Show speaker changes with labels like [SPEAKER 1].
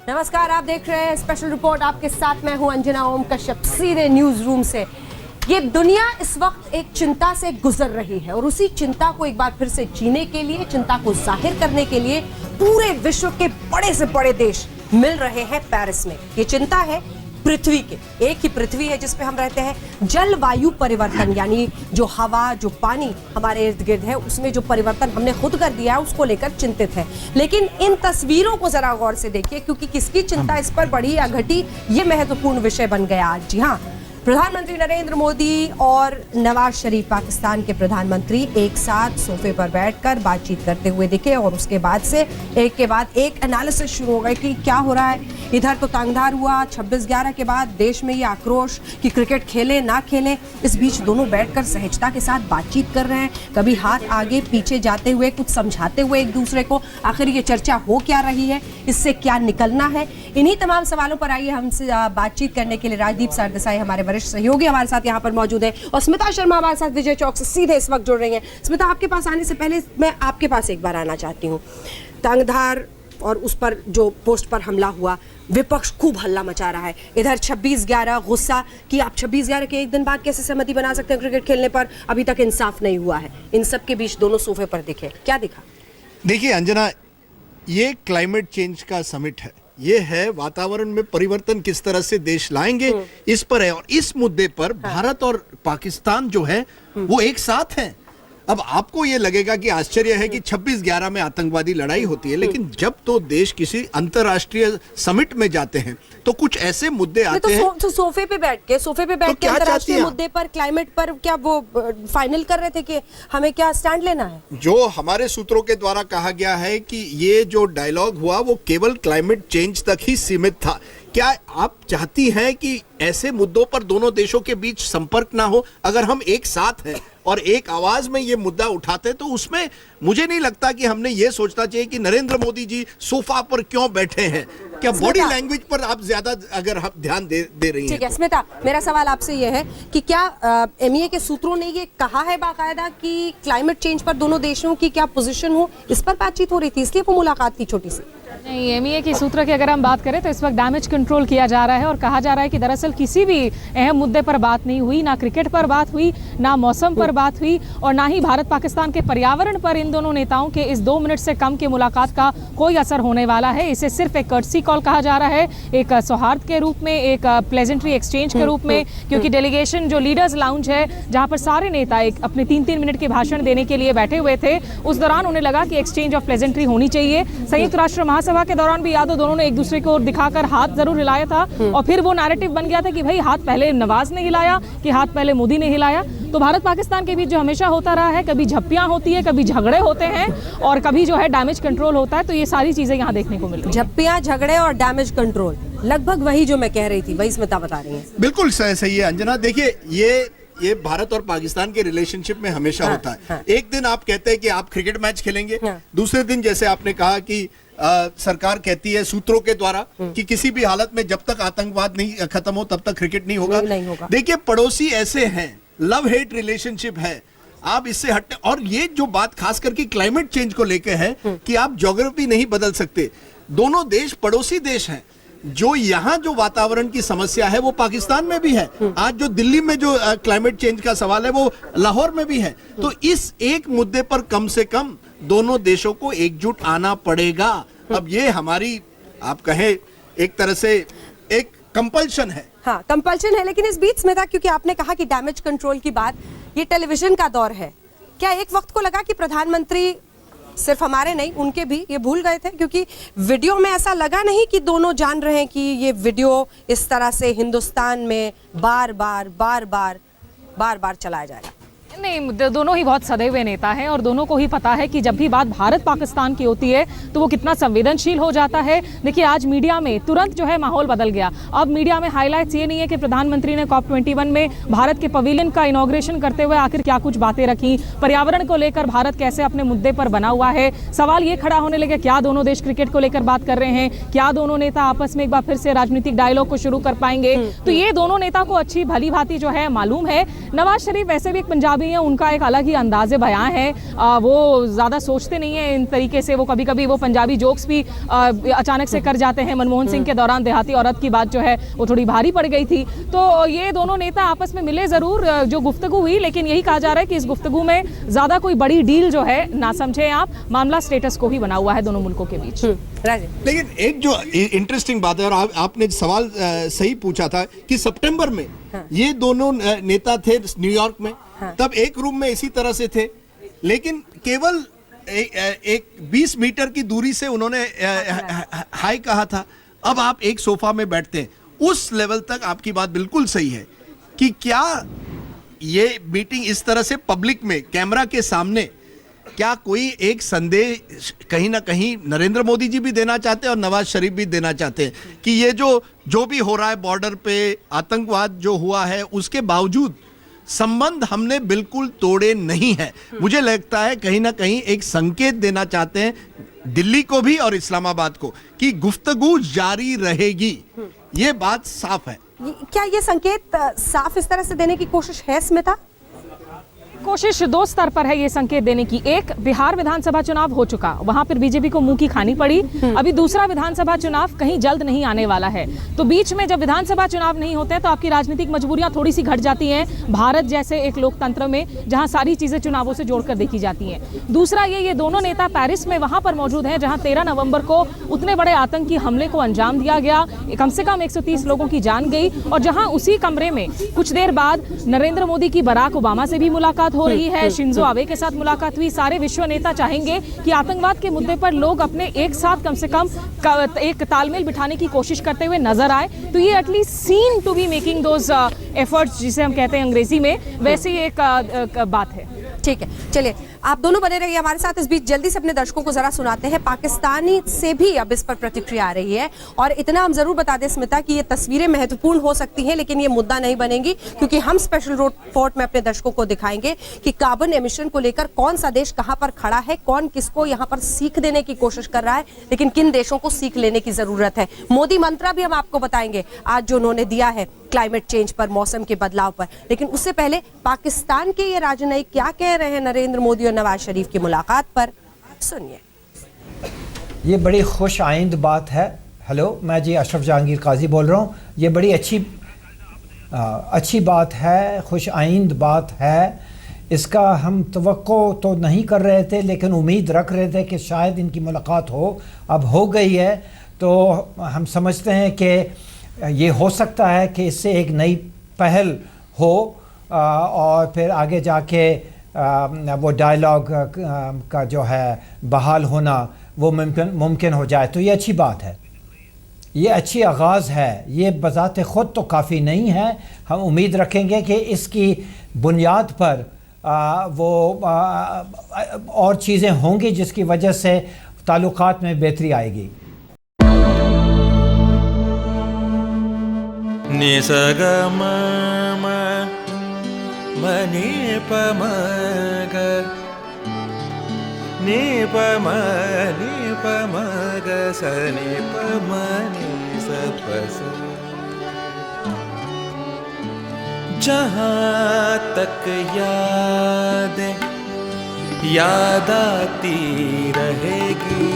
[SPEAKER 1] नमस्कार, आप देख रहे हैं स्पेशल रिपोर्ट। आपके साथ मैं हूं अंजना ओम कश्यप, सीधे न्यूज रूम से। ये दुनिया इस वक्त एक चिंता से गुजर रही है और उसी चिंता को एक बार फिर से जीने के लिए, चिंता को जाहिर करने के लिए पूरे विश्व के बड़े से बड़े देश मिल रहे हैं पेरिस में। ये चिंता है पृथ्वी के, एक ही पृथ्वी है जिसपे हम रहते हैं। जलवायु परिवर्तन यानी जो हवा, जो पानी हमारे इर्द गिर्द है, उसमें जो परिवर्तन हमने खुद कर दिया है, उसको लेकर चिंतित है। लेकिन इन तस्वीरों को जरा गौर से देखिए, क्योंकि किसकी चिंता इस पर बढ़ी या घटी, ये महत्वपूर्ण विषय बन गया आज। जी हाँ, प्रधानमंत्री नरेंद्र मोदी और नवाज शरीफ, पाकिस्तान के प्रधानमंत्री, एक साथ सोफे पर बैठकर बातचीत करते हुए दिखे और उसके बाद से एक के बाद एक एनालिसिस शुरू हो गया कि क्या हो रहा है। इधर तो तंगधार हुआ 26/11 के बाद, देश में ये आक्रोश कि क्रिकेट खेलें ना खेलें। इस बीच दोनों बैठकर सहजता के साथ बातचीत कर रहे हैं, कभी हाथ आगे पीछे जाते हुए, कुछ समझाते हुए एक दूसरे को। आखिर ये चर्चा हो क्या रही है, इससे क्या निकलना है, इन्हीं तमाम सवालों पर आइए हमसे बातचीत करने के लिए राजदीप सरदेसाई हमारे वरिष्ठ सहयोगी हमारे साथ यहाँ पर मौजूद है और स्मिता शर्मा हमारे साथ विजय चौक से सीधे इस वक्त जुड़ रही हैं। स्मिता, आपके पास आने से पहले मैं आपके पास एक बार आना चाहती हूँ। तंगधार और उस पर जो पोस्ट पर हमला हुआ, विपक्ष खूब हल्ला मचा रहा है। इधर 26/11 गुस्सा कि आप 26/11 के एक दिन बाद कैसे सहमति बना सकते हैं क्रिकेट खेलने पर, अभी तक इंसाफ नहीं हुआ है। इन सब के बीच दोनों सोफे पर दिखे, क्या दिखा?
[SPEAKER 2] देखिए अंजना, ये क्लाइमेट चेंज का समिट है, ये है वातावरण में परिवर्तन किस तरह से देश लाएंगे इस पर है। और इस मुद्दे पर भारत और पाकिस्तान जो है वो एक साथ हैं। अब आपको ये लगेगा कि आश्चर्य है कि 26/11 में आतंकवादी लड़ाई होती है, लेकिन जब तो देश किसी अंतर्राष्ट्रीय समिट में जाते हैं तो कुछ ऐसे मुद्दे आते हैं।
[SPEAKER 1] तो सोफे पे बैठ के अंतर्राष्ट्रीय मुद्दे पर, क्लाइमेट पर क्या वो फाइनल कर रहे थे कि हमें क्या स्टैंड लेना है?
[SPEAKER 2] जो हमारे सूत्रों के द्वारा कहा गया है कि ये जो डायलॉग हुआ वो केवल क्लाइमेट चेंज तक ही सीमित था। क्या आप चाहती हैं कि ऐसे मुद्दों पर दोनों देशों के बीच संपर्क ना हो? अगर हम एक साथ हैं और एक आवाज में ये मुद्दा उठाते तो उसमें मुझे नहीं लगता कि हमने ये सोचना चाहिए कि नरेंद्र मोदी जी सोफा पर क्यों बैठे हैं। क्या बॉडी लैंग्वेज पर आप ज्यादा अगर हम ध्यान दे रही हैं?
[SPEAKER 1] ठीक है स्मिता, मेरा सवाल आपसे ये है कि क्या एमईए के सूत्रों ने ये कहा है बाकायदा कि क्लाइमेट चेंज पर दोनों देशों की क्या पोजीशन हो, इस पर बातचीत हो रही थी, इसलिए वो मुलाकात थी छोटी सी?
[SPEAKER 3] नहीं, एमईए के सूत्र की अगर हम बात करें तो इस वक्त डैमेज कंट्रोल किया जा रहा है और कहा जा रहा है कि दरअसल किसी भी अहम मुद्दे पर बात नहीं हुई, ना क्रिकेट पर बात हुई, ना मौसम पर बात हुई और ना ही भारत पाकिस्तान के पर्यावरण पर इन दोनों नेताओं के इस 2 मिनट से कम की मुलाकात का कोई असर होने वाला है। इसे सिर्फ एक कर्टसी कॉल कहा जा रहा है, एक सौहार्द के रूप में, एक प्लेजेंट्री एक्सचेंज के रूप में, क्योंकि डेलीगेशन जो लीडर्स लाउंज है जहां पर सारे नेता एक अपने 3-3 मिनट के भाषण देने के लिए बैठे हुए थे, उस दौरान उन्हें लगा कि एक्सचेंज ऑफ प्लेजेंट्री होनी चाहिए। संयुक्त राष्ट्र महासभा के दौरान भी यादव दोनों ने एक दूसरे को दिखाकर हाथ जरूर हिलाया था और फिर वो नैरेटिव बन गया था कि भाई हाथ पहले नवाज ने हिलाया कि हाथ पहले मोदी ने हिलाया। तो भारत पाकिस्तान के बीच जो हमेशा होता रहा है, कभी झप्पियां होती है, कभी झगड़े होते हैं और कभी जो है डैमेज कंट्रोल होता है। तो ये सारी चीजें यहाँ देखने को मिल रही हैं।
[SPEAKER 1] झप्पियां, झगड़े और डैमेज कंट्रोल, लगभग वही जो मैं कह रही थी, वही स्मिता बता रही है।
[SPEAKER 2] बिल्कुल सही है अंजना। देखिए ये भारत और पाकिस्तान के रिलेशनशिप में हमेशा होता है। एक दिन आप कहते हैं कि आप क्रिकेट मैच खेलेंगे, दूसरे दिन जैसे आपने कहा कि सरकार कहती है सूत्रों के द्वारा कि किसी भी हालत में जब तक आतंकवाद नहीं खत्म हो तब तक क्रिकेट नहीं होगा। देखिए पड़ोसी ऐसे हैं, लव हेट रिलेशनशिप है, आप इससे हटने। और ये जो बात खास करके क्लाइमेट चेंज को लेकर है कि आप ज्योग्राफी नहीं बदल सकते। दोनों देश पड़ोसी देश हैं। जो यहाँ जो वातावरण की समस्या है वो पाकिस्तान में भी है। आज जो दिल्ली में जो क्लाइमेट चेंज का सवाल है वो लाहौर में भी है। तो इस एक मुद्दे पर कम से कम दोनों देशों को एकजुट आना पड़ेगा। अब ये हमारी, आप कहें एक तरह से एक कंपल्शन है।
[SPEAKER 1] हाँ, कंपल्शन है। लेकिन इस बीच स्मिता, क्योंकि आपने कहा कि डैमेज कंट्रोल की बात, ये टेलीविजन का दौर है, क्या एक वक्त को लगा कि प्रधानमंत्री सिर्फ हमारे नहीं उनके भी ये भूल गए थे? क्योंकि वीडियो में ऐसा लगा नहीं कि दोनों जान रहे हैं कि ये वीडियो इस तरह से हिंदुस्तान में बार बार चलाया जाएगा।
[SPEAKER 3] नहीं, दोनों ही बहुत सदे हुए नेता हैं और दोनों को ही पता है कि जब भी बात भारत पाकिस्तान की होती है तो वो कितना संवेदनशील हो जाता है। देखिए आज मीडिया में तुरंत जो है माहौल बदल गया। अब मीडिया में हाईलाइट्स ये नहीं है कि प्रधानमंत्री ने COP21 में भारत के पवेलियन का इनॉग्रेशन करते हुए आखिर क्या कुछ बातें रखी, पर्यावरण को लेकर भारत कैसे अपने मुद्दे पर बना हुआ है। सवाल ये खड़ा होने लगे, क्या दोनों देश क्रिकेट को लेकर बात कर रहे हैं, क्या दोनों नेता आपस में एक बार फिर से राजनीतिक डायलॉग को शुरू कर पाएंगे? तो ये दोनों नेता को अच्छी भली भांति जो है मालूम है। नवाज शरीफ वैसे भी एक पंजाबी मोदी हैं उनका एक अलग ही अंदाज़े बयां है, वो ज़्यादा सोचते नहीं हैं इन तरीके से। वो कभी कभी वो पंजाबी जोक्स भी अचानक से कर जाते हैं। मनमोहन सिंह के दौरान देहाती औरत की बात जो है वो थोड़ी भारी पड़ गई थी। तो ये दोनों नेता आपस में मिले ज़रूर, जो गुफ्तगू हुई, लेकिन यही कहा जा रहा है कि इस गुफ्तगू में ज़्यादा कोई बड़ी डील जो है ना समझे आप, मामला स्टेटस को ही बना हुआ है दोनों मुल्कों के बीच।
[SPEAKER 2] लेकिन एक जो इंटरेस्टिंग बात है, और आपने सवाल सही पूछा था कि सितंबर में ये दोनों नेता थे न्यूयॉर्क में, तब एक रूम में इसी तरह से थे, लेकिन केवल एक 20 मीटर की दूरी से उन्होंने हाय कहा था। अब आप एक सोफा में बैठते हैं, उस लेवल तक आपकी बात बिल्कुल सही है कि क्या ये मीटिंग इस तरह से पब्लिक में कैमरा के सामने, क्या कोई एक संदेश कहीं ना कहीं नरेंद्र मोदी जी भी देना चाहते हैं और नवाज शरीफ भी देना चाहते हैं कि ये जो भी हो रहा है बॉर्डर पे, आतंकवाद जो हुआ है, उसके बावजूद संबंध हमने बिल्कुल तोड़े नहीं है। मुझे लगता है कहीं ना कहीं एक संकेत देना चाहते हैं दिल्ली को भी और इस्लामाबाद को कि गुफ्तगू जारी रहेगी। ये बात साफ है।
[SPEAKER 1] क्या ये संकेत साफ इस तरह से देने की कोशिश है स्मिता?
[SPEAKER 3] कोशिश दो स्तर पर है ये संकेत देने की। एक, बिहार विधानसभा चुनाव हो चुका, वहां पर बीजेपी को मुंह की खानी पड़ी। अभी दूसरा विधानसभा चुनाव कहीं जल्द नहीं आने वाला है, तो बीच में जब विधानसभा चुनाव नहीं होते हैं तो आपकी राजनीतिक मजबूरियां थोड़ी सी घट जाती हैं, भारत जैसे एक लोकतंत्र में जहां सारी चीजें चुनावों से जोड़कर देखी जाती हैं। दूसरा ये दोनों नेता पेरिस में वहां पर मौजूद हैं जहां 13 नवंबर को उतने बड़े आतंकी हमले को अंजाम दिया गया, कम से कम 130 लोगों की जान गई, और जहां उसी कमरे में कुछ देर बाद नरेंद्र मोदी की बराक ओबामा से भी मुलाकात हो रही है, शिंजो आबे के साथ मुलाकात हुई। सारे विश्व नेता चाहेंगे कि आतंकवाद के मुद्दे पर लोग अपने एक साथ कम से कम एक तालमेल बिठाने की कोशिश करते हुए नजर आए। तो ये at least seen to be making those efforts, जिसे हम कहते हैं अंग्रेजी में, वैसी एक बात है।
[SPEAKER 1] ठीक है, चलिए आप दोनों बने रहिए हमारे साथ। इस बीच जल्दी से अपने दर्शकों को जरा सुनाते हैं, पाकिस्तानी से भी अब इस पर प्रतिक्रिया आ रही है। और इतना हम जरूर बता दें स्मिता कि ये तस्वीरें महत्वपूर्ण हो सकती हैं, लेकिन ये मुद्दा नहीं बनेंगी, क्योंकि हम स्पेशल रिपोर्ट में अपने दर्शकों को दिखाएंगे कि कार्बन एमिशन को लेकर कौन सा देश कहां पर खड़ा है, कौन किसको यहां पर सीख देने की कोशिश कर रहा है, लेकिन किन देशों को सीख लेने की जरूरत है। मोदी मंत्रा भी हम आपको बताएंगे आज जो उन्होंने दिया है क्लाइमेट चेंज पर, मौसम के बदलाव पर। लेकिन उससे पहले पाकिस्तान के ये राजनयिक क्या कह रहे हैं नरेंद्र मोदी और नवाज शरीफ की मुलाकात पर, सुनिए।
[SPEAKER 4] ये बड़ी खुश आइंद बात है। हेलो, मैं जी अशरफ जहांगीर काजी बोल रहा हूँ। ये बड़ी अच्छी बात है, खुश आइंद बात है। इसका हम तवक्को तो नहीं कर रहे थे, लेकिन उम्मीद रख रहे थे कि शायद इनकी मुलाकात हो। अब हो गई है, तो हम समझते हैं कि ये हो सकता है कि इससे एक नई पहल हो और फिर आगे जाके वो डायलॉग का जो है बहाल होना वो मुमकिन हो जाए। तो ये अच्छी बात है, ये अच्छी आगाज़ है। ये बज़ाते ख़ुद तो काफ़ी नहीं है, हम उम्मीद रखेंगे कि इसकी बुनियाद पर और चीज़ें होंगी जिसकी वजह से ताल्लुकात में बेहतरी आएगी।
[SPEAKER 5] नि स ग म म म नि प म ग नि प म ग स नि प म नि स प स। जहाँ तक याद आती रहेगी,